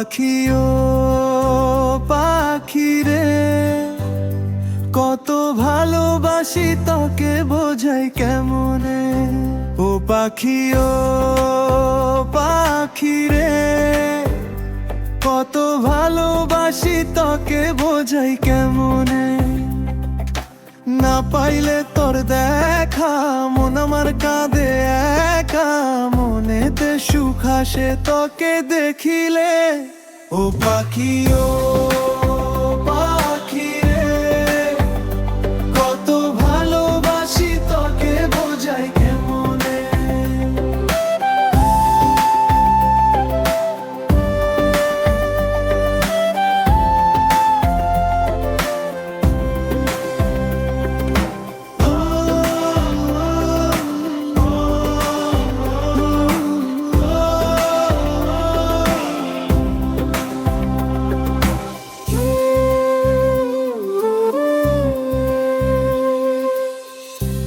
পাখি ও পাখি রে, কত ভালোবাসি তোকে বোঝাই কেমনে। ও পাখি ও পাখি রে, কত ভালোবাসি তোকে বোঝাই কেমনে। না পাইলে তোর দেখা মন আমার কাঁদে একা, মনেতে সুখ আসে তোকে দেখিলে। ও পাখি ও পাখি রে, কত ভালোবাসি তোকে বোঝাই কেমনে।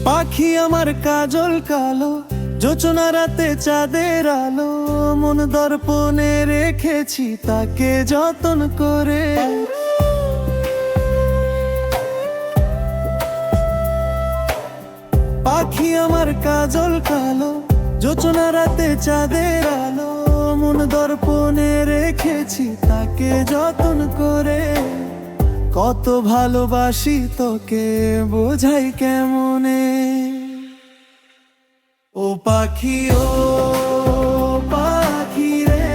পাখি আমার কাজল কালো, যোচনা রাতে চাঁদের আলো, মন দর্পণে রেখেছি তাকে যতন করে। পাখি আমার কাজল কালো, যোচনা রাতে চাঁদের আলো, মন দর্পণে রেখেছি তাকে যতন করে। কত ভালোবাসি তোকে বোঝাই কেমনে। ও পাখি ও পাখি রে,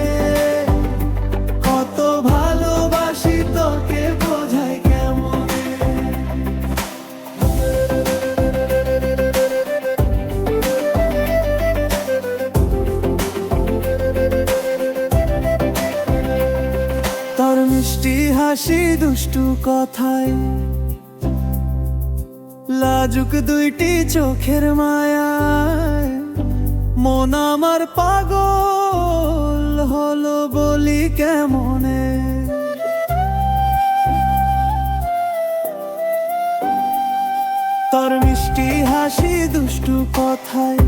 কত ভালোবাসি তোকে বোঝাই কেমনে। তোর মিষ্টি হাসি দুষ্টু কথায়, লাজুক দুইটি চোখের মায়ায়, মন আমার পাগল হলো বলি কেমনে। তোর মিষ্টি হাসি দুষ্টু কথায়,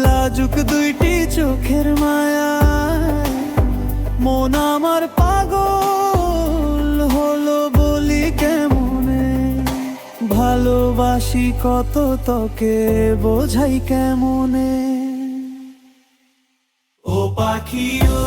লাজুক দুইটি চোখের মায়ায়, মন আমার পাগল হলো বলি কেমনে। ভালোবাসি কত তোকে বোঝাই কেমনে। ও পাখি ও